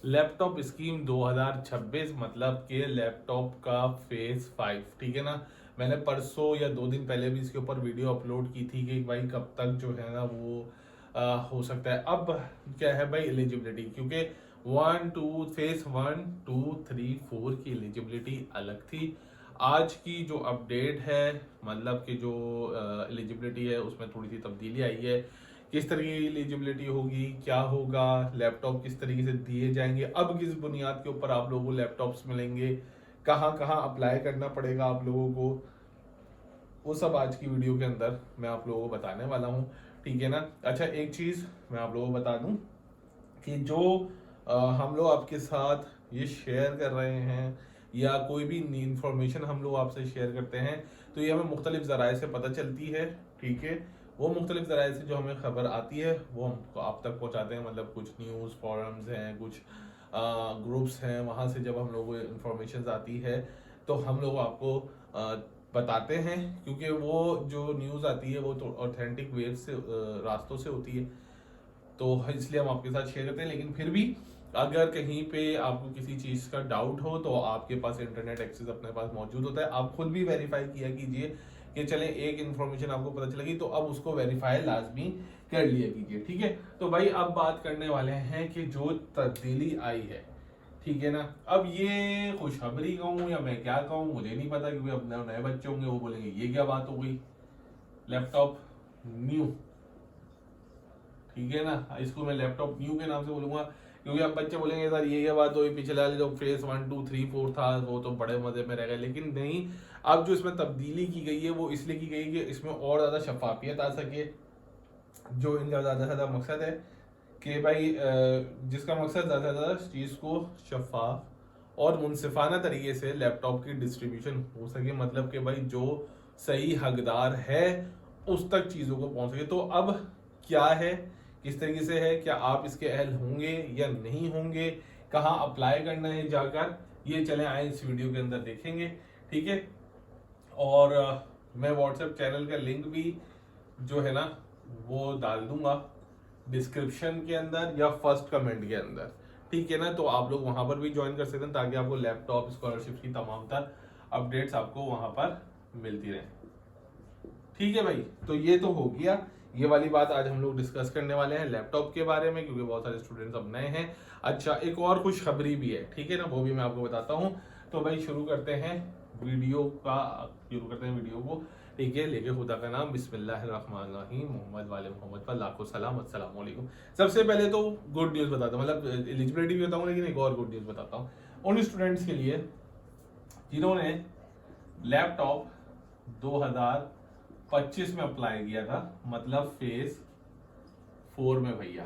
Laptop scheme 2026 मतलब कि laptop का फेज 5, ठीक है ना। मैंने परसों या 2 दिन पहले भी इसके ऊपर वीडियो अपलोड की थी कि भाई कब तक जो है ना वो हो सकता है। अब क्या है भाई एलिजिबिलिटी, क्योंकि 1 2 फेज 1 2 3 4 की एलिजिबिलिटी अलग थी। आज की जो अपडेट है मतलब कि जो एलिजिबिलिटी है उसमें थोड़ी सी तब्दीली आई है। किस तरीके की एलिजिबिलिटी होगी, क्या होगा, लैपटॉप किस तरीके से दिए जाएंगे, अब किस बुनियाद के ऊपर आप लोगों को लैपटॉप्स मिलेंगे, कहाँ कहाँ अप्लाई करना पड़ेगा आप लोगों को, वो सब आज की वीडियो के अंदर मैं आप लोगों को बताने वाला हूँ, ठीक है ना। अच्छा, एक चीज़ मैं आप लोगों को बता दूँ कि जो हम लोग आपके साथ ये शेयर कर रहे हैं या कोई भी इंफॉर्मेशन हम लोग आपसे शेयर करते हैं तो ये हमें मुख्तलिफ ज़राए से पता चलती है, ठीक है। वो मुख्तलिफ ज़राए से जो हमें खबर आती है वो हम आप तक पहुंचाते हैं, मतलब कुछ न्यूज़ फॉरम्स हैं, कुछ ग्रुप्स हैं, वहाँ से जब हम लोग को इंफॉर्मेशन आती है तो हम लोग आपको बताते हैं, क्योंकि वो जो न्यूज़ आती है वो तो ऑथेंटिक वेब से रास्तों से होती है, तो इसलिए हम आपके साथ शेयर करते हैं। लेकिन फिर भी अगर कहीं पे आपको किसी चीज़ का डाउट हो तो आपके पास इंटरनेट एक्सेस अपने पास मौजूद होता है, आप खुद भी वेरीफाई किया कीजिए कि चले एक इन्फॉर्मेशन आपको पता चलेगी तो अब उसको वेरीफाई लाजमी कर लिया कीजिए, ठीक है। तो भाई अब बात करने वाले हैं कि जो तब्दीली आई है, ठीक है ना। अब ये खुशखबरी कहूँ या मैं क्या कहूँ मुझे नहीं पता, क्योंकि अब नए बच्चे होंगे वो बोलेंगे ये क्या बात हो गई, लैपटॉप न्यू, ठीक है ना। इसको मैं लैपटॉप न्यू के नाम से बोलूंगा, क्योंकि अब बच्चे बोलेंगे सर ये क्या बात हुई, पिछले वाले जो फेज 1 2 3 4 था वो तो बड़े मजे में रह गए। लेकिन नहीं, अब जो इसमें तब्दीली की गई है वो इसलिए की गई कि इसमें और ज़्यादा शफाफियत आ सके। जो इनका ज़्यादा से ज़्यादा मकसद है कि भाई जिसका मकसद ज़्यादा से ज़्यादा चीज़ को शफाफ और मुनसिफाना तरीके से लैपटॉप की डिस्ट्रीब्यूशन हो सके, मतलब कि भाई जो सही हकदार है उस तक चीज़ों को पहुंच सके। तो अब क्या है, किस तरीके से है, क्या आप इसके अहल होंगे या नहीं होंगे, कहाँ अप्लाई करना है जाकर, ये चले आए इस वीडियो के अंदर देखेंगे, ठीक है। और मैं व्हाट्सएप चैनल का लिंक भी जो है ना वो डाल दूंगा डिस्क्रिप्शन के अंदर या फर्स्ट कमेंट के अंदर, ठीक है ना। तो आप लोग वहां पर भी ज्वाइन कर सकते हैं ताकि आपको लैपटॉप स्कॉलरशिप की तमाम तर अपडेट्स आपको वहां पर मिलती रहे, ठीक है भाई। तो ये तो हो गया, ये वाली बात आज हम लोग डिस्कस करने वाले हैं लैपटॉप के बारे में, क्योंकि बहुत सारे स्टूडेंट्स अब नए हैं। अच्छा, एक और खुशखबरी भी है, ठीक है ना, वो भी मैं आपको बताता हूँ। तो भाई शुरू करते हैं वीडियो का, शुरू करते हैं वीडियो को, ठीक है। लेके खुदा का नाम, बिस्मिल्लाहिर्रहमानिर्रहीम, मोहम्मद वाले मोहम्मद पर लाखों सलाम, अस्सलाम वालेकुम। सबसे पहले तो गुड न्यूज़ बताता हूँ, मतलब एलिजिबिलिटी भी बताऊँ, लेकिन एक और गुड न्यूज़ बताता हूँ उन स्टूडेंट्स के लिए जिन्होंने लैपटॉप 2025 में अप्लाई किया था, मतलब फेज 4 में भैया,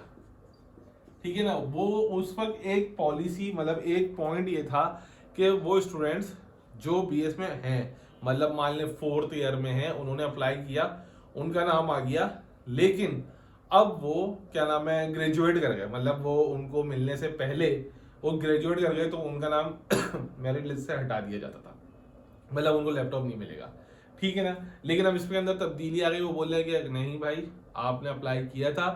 ठीक है ना। वो उस वक्त एक पॉलिसी, मतलब एक पॉइंट ये था कि वो स्टूडेंट्स जो बीएस में हैं, मतलब मान लें 4th ईयर में हैं, उन्होंने अप्लाई किया, उनका नाम आ गया, लेकिन अब वो क्या नाम है ग्रेजुएट कर गए, मतलब वो उनको मिलने से पहले वो ग्रेजुएट कर गए तो उनका नाम मेरिट लिस्ट से हटा दिया जाता था, मतलब उनको लैपटॉप नहीं मिलेगा, ठीक है ना। लेकिन अब इसके अंदर तब्दीली आ गई, वो बोल रहे कि नहीं भाई आपने अप्लाई किया था,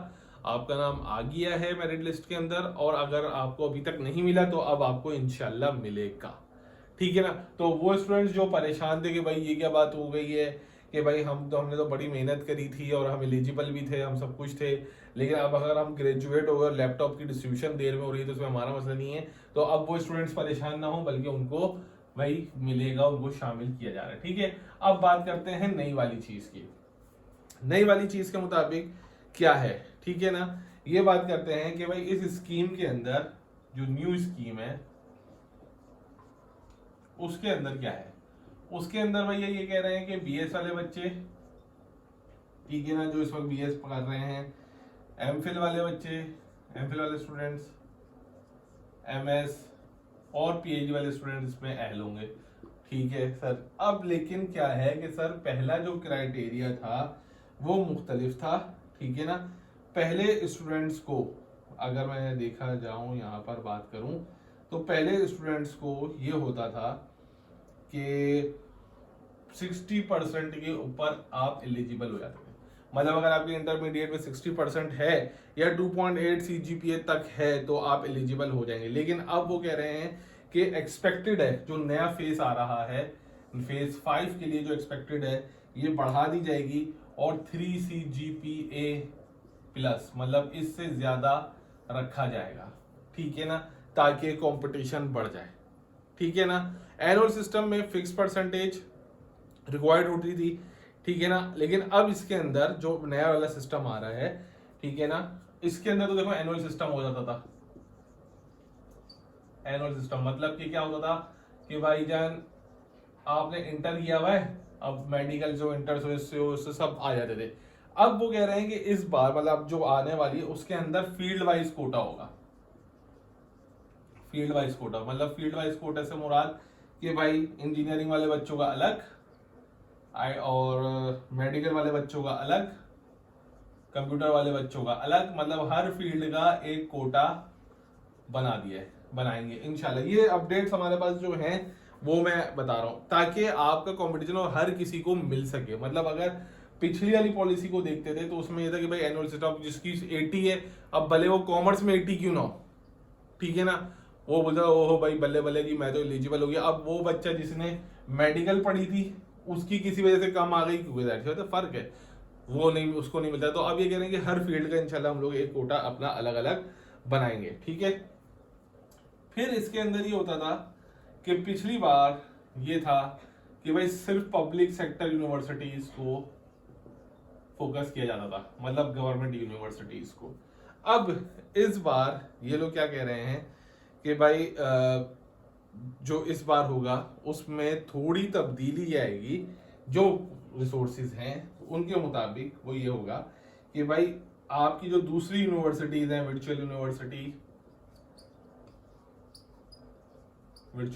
आपका नाम आ गया है मेरिट लिस्ट के अंदर, और अगर आपको अभी तक नहीं मिला तो अब आपको इंशाल्लाह मिलेगा, ठीक है ना। तो वो स्टूडेंट्स जो परेशान थे कि भाई ये क्या बात हो गई है कि भाई हमने तो बड़ी मेहनत करी थी और हम एलिजिबल भी थे, हम सब कुछ थे, लेकिन अब अगर हम ग्रेजुएट हो गए और लैपटॉप की डिस्ट्रीब्यूशन देर में हो रही है तो उसमें हमारा मसला नहीं है, तो अब वो स्टूडेंट्स परेशान ना हो बल्कि उनको भाई मिलेगा, उनको शामिल किया जा रहा है, ठीक है। अब बात करते हैं नई वाली चीज की। नई वाली चीज के मुताबिक क्या है, ठीक है ना। ये बात करते हैं कि भाई इस स्कीम के अंदर, जो न्यू स्कीम है उसके अंदर क्या है, उसके अंदर भैया ये कह रहे हैं कि बीएस वाले बच्चे, ठीक है ना, जो इस वक्त बीएस पढ़ रहे हैं, एमफिल वाले बच्चे, एमफिल वाले स्टूडेंट्स, एमएस और पीएचडी वाले स्टूडेंट्स इसमें अहल होंगे, ठीक है सर। अब लेकिन क्या है कि सर पहला जो क्राइटेरिया था वो मुख्तलिफ था, ठीक है ना। पहले स्टूडेंट्स को अगर मैं देखा जाऊं यहाँ पर बात करूं तो पहले स्टूडेंट्स को ये होता था कि 60% के ऊपर आप एलिजिबल हो जाते थे, मतलब अगर आपके इंटरमीडिएट में 60% है या 2.8 CGPA तक है तो आप एलिजिबल हो जाएंगे। लेकिन अब वो कह रहे हैं कि एक्सपेक्टेड है, जो नया फेज आ रहा है फेज 5 के लिए जो एक्सपेक्टेड है ये बढ़ा दी जाएगी और 3 CGPA प्लस मतलब इससे ज्यादा रखा जाएगा, ठीक है ना, ताकि कंपटीशन बढ़ जाए, ठीक है ना। एनुअल सिस्टम में फिक्स परसेंटेज रिक्वायर्ड होती थी, ठीक है ना, लेकिन अब इसके अंदर जो नया वाला सिस्टम आ रहा है, ठीक है ना, इसके अंदर तो देखो एनुअल सिस्टम हो जाता था। एनुअल सिस्टम मतलब कि क्या होता था कि भाईजान आपने इंटर किया हुआ है, अब मेडिकल जो इंटर से सब आ जाते थे। अब वो कह रहे हैं कि इस बार मतलब जो आने वाली है उसके अंदर फील्ड वाइज कोटा होगा। फील्ड वाइज कोटा मतलब फील्ड वाइज कोटा से मुराद कि भाई इंजीनियरिंग वाले बच्चों का अलग और मेडिकल वाले बच्चों का अलग, कंप्यूटर वाले बच्चों का अलग, मतलब हर फील्ड का एक कोटा बना दिया है, बनाएंगे इंशाल्लाह। ये अपडेट्स हमारे पास जो हैं वो मैं बता रहा हूँ ताकि आपका कंपटीशन और हर किसी को मिल सके। मतलब अगर पिछली वाली पॉलिसी को देखते थे तो उसमें ये था कि भाई एनुअल सिस्टम जिसकी 80 है, अब भले वो कॉमर्स में 80 क्यों ना हो, ठीक है ना, वो बोलता ओहो भाई बल्ले बल्ले जी मैं तो एलिजिबल हो गया। अब वो बच्चा जिसने मेडिकल पढ़ी थी उसकी किसी वजह से कम आ गई क्योंकि तो फर्क है, वो नहीं, उसको नहीं मिलता। तो अब ये कह रहे हैं कि हर फील्ड का इंशाल्लाह हम लोग एक कोटा अपना अलग अलग बनाएंगे, ठीक है। फिर इसके अंदर ये होता था कि पिछली बार ये था कि भाई सिर्फ पब्लिक सेक्टर यूनिवर्सिटीज को फोकस किया जाता था, मतलब गवर्नमेंट यूनिवर्सिटीज को। अब इस बार ये लोग क्या कह रहे हैं कि भाई जो इस बार होगा उसमें थोड़ी तब्दीली आएगी, जो रिसोर्सेज हैं उनके मुताबिक वो ये होगा कि भाई आपकी जो दूसरी यूनिवर्सिटीज हैं, वर्चुअल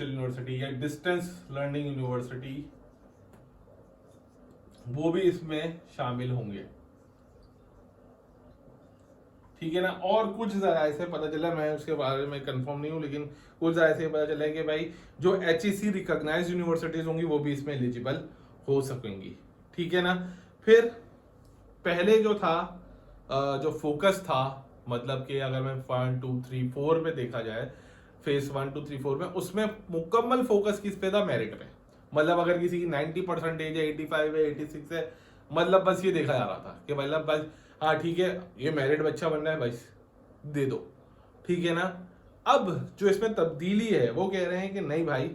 यूनिवर्सिटी या डिस्टेंस लर्निंग यूनिवर्सिटी, वो भी इसमें शामिल होंगे, ठीक है ना। और कुछ जराये से पता चला, मैं उसके बारे में कंफर्म नहीं हूं, लेकिन कुछ जराये से पता चला कि भाई जो HEC रिकॉग्नाइज्ड यूनिवर्सिटीज होंगी वो भी इसमें एलिजिबल हो सकेंगी, ठीक है ना। फिर पहले जो था जो फोकस था, मतलब कि अगर मैं 1 2 3 4 पे देखा जाए, फेज 1 2 3 4 में, उसमें मुकम्मल फोकस किस पे था, मेरिट पे। मतलब अगर किसी की 90% है, 85 है, 86 है, मतलब बस ये देखा जा रहा था कि मतलब बस हाँ ठीक है ये मेरिट बच्चा बन रहा है बस दे दो, ठीक है ना। अब जो इसमें तब्दीली है वो कह रहे हैं कि नहीं भाई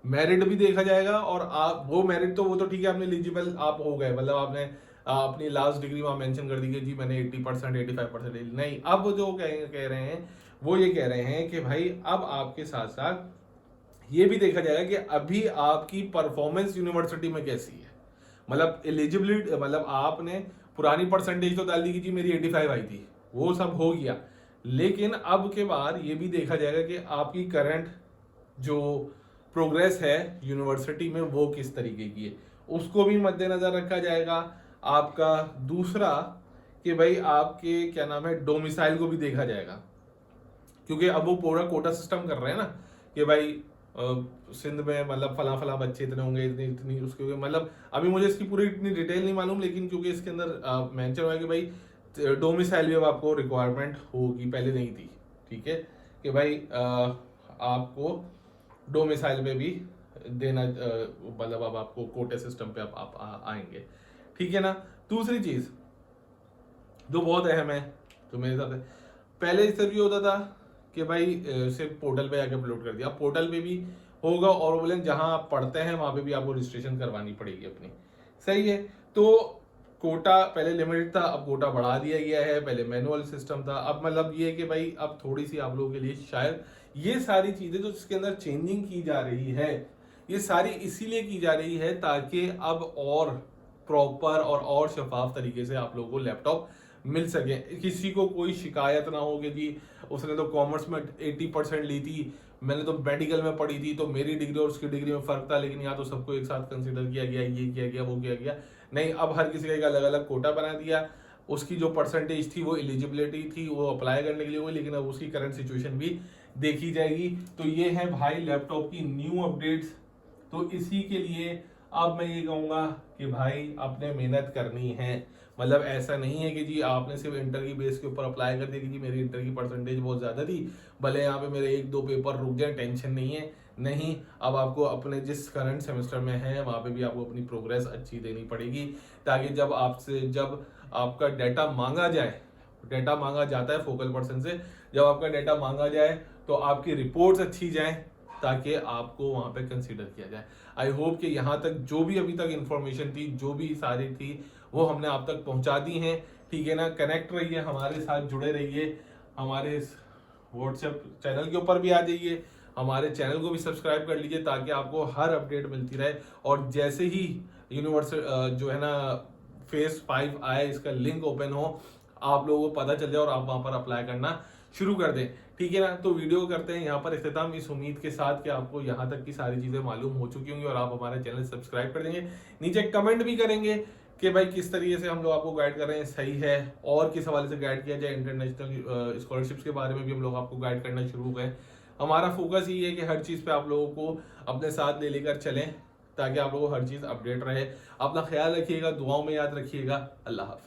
मेरिट भी देखा जाएगा, और आप वो मेरिट तो वो तो ठीक है आपने एलिजिबल आप हो गए, मतलब आपने अपनी लास्ट डिग्री वहां मेंशन कर दी कि जी मैंने 80% 85% नहीं। अब जो कह रहे हैं वो ये कह रहे हैं कि भाई अब आपके साथ साथ ये भी देखा जाएगा कि अभी आपकी परफॉर्मेंस यूनिवर्सिटी में कैसी है। मतलब एलिजिबिलिटी मतलब आपने पुरानी परसेंटेज तो डाल दी कि जी मेरी 85 आई थी, वो सब हो गया, लेकिन अब के बाद ये भी देखा जाएगा कि आपकी करंट जो प्रोग्रेस है यूनिवर्सिटी में वो किस तरीके की है, उसको भी मद्देनजर रखा जाएगा। आपका दूसरा कि भाई आपके क्या नाम है डोमिसाइल को भी देखा जाएगा, क्योंकि अब वो पूरा कोटा सिस्टम कर रहे हैं ना कि भाई सिंध में मतलब फला फला बच्चे इतने होंगे, इतनी इतनी उसके, मतलब अभी मुझे इसकी पूरी इतनी डिटेल नहीं मालूम, लेकिन क्योंकि इसके अंदर मेंशन हुआ है कि भाई डोमिसाइल भी अब आपको रिक्वायरमेंट होगी, पहले नहीं थी, ठीक है, कि भाई आपको डोमिसाइल पे भी देना, मतलब अब आपको कोटे सिस्टम पे आप आएंगे, ठीक है ना। दूसरी चीज जो बहुत अहम है, तो मेरे हिसाब से पहले इस तरह होता था कि भाई सिर्फ पोर्टल पे जाके अपलोड कर दिया, अब पोर्टल पे भी होगा, और बोले जहां आप पढ़ते हैं वहां पे भी आपको रजिस्ट्रेशन करवानी पड़ेगी अपनी, सही है। तो कोटा पहले लिमिटेड था, अब कोटा बढ़ा दिया गया है, पहले मैनुअल सिस्टम था, अब मतलब ये कि भाई अब थोड़ी सी आप लोगों के लिए शायद ये सारी चीजें जो इसके अंदर चेंजिंग की जा रही है, ये सारी इसीलिए की जा रही है ताकि अब और प्रॉपर और शफाफ तरीके से आप लोगों को लैपटॉप मिल सके, किसी को कोई शिकायत ना हो कि जी उसने तो कॉमर्स में 80% ली थी, मैंने तो मेडिकल में पढ़ी थी, तो मेरी डिग्री और उसकी डिग्री में फर्क था, लेकिन यहाँ तो सबको एक साथ कंसिडर किया गया, ये किया गया वो किया गया। नहीं, अब हर किसी का एक अलग अलग कोटा बना दिया, उसकी जो परसेंटेज थी वो एलिजिबिलिटी थी वो अप्लाई करने के लिए हुई, लेकिन अब उसकी करंट सिचुएशन भी देखी जाएगी। तो ये है भाई लैपटॉप की न्यू अपडेट्स। तो इसी के लिए अब मैं ये कहूँगा कि भाई आपने मेहनत करनी है, मतलब ऐसा नहीं है कि जी आपने सिर्फ इंटर की बेस के ऊपर अप्लाई कर दिया कि जी मेरी इंटर की परसेंटेज बहुत ज़्यादा थी, भले यहाँ पे मेरे 1-2 पेपर रुक जाए, टेंशन नहीं है। नहीं, अब आपको अपने जिस करंट सेमेस्टर में है वहाँ पे भी आपको अपनी प्रोग्रेस अच्छी देनी पड़ेगी, ताकि जब आपका डाटा मांगा जाए, डाटा मांगा जाता है फोकल पर्सन से, जब आपका डाटा मांगा जाए तो आपकी रिपोर्ट्स अच्छी जाए, ताकि आपको वहाँ पे कंसीडर किया जाए। आई होप कि यहाँ तक जो भी अभी तक इंफॉर्मेशन थी, जो भी सारी थी, वो हमने आप तक पहुँचा दी हैं। ठीक है ना, कनेक्ट रहिए, हमारे साथ जुड़े रहिए, हमारे व्हाट्सएप चैनल के ऊपर भी आ जाइए, हमारे चैनल को भी सब्सक्राइब कर लीजिए, ताकि आपको हर अपडेट मिलती रहे। और जैसे ही यूनिवर्सिटी जो है ना फेज 5 आए, इसका लिंक ओपन हो, आप लोगों को पता चल जाए और आप वहां पर अप्लाई करना शुरू कर दें। ठीक है ना, तो वीडियो को करते हैं यहाँ पर इख्तिताम, इस उम्मीद के साथ कि आपको यहाँ तक की सारी चीजें मालूम हो चुकी होंगी और आप हमारे चैनल सब्सक्राइब कर देंगे। नीचे कमेंट भी करेंगे कि भाई किस तरीके से हम लोग आपको गाइड कर रहे हैं सही है, और किस हवाले से गाइड किया जाए। इंटरनेशनल स्कॉलरशिप्स के बारे में भी हम लोग आपको गाइड करना शुरू हो गए। हमारा फोकस ये है कि हर चीज़ पे आप लोगों को अपने साथ ले लेकर चलें, ताकि आप लोगों को हर चीज़ अपडेट रहे। अपना ख्याल रखिएगा, दुआओं में याद रखिएगा। अल्लाह हाफिज़।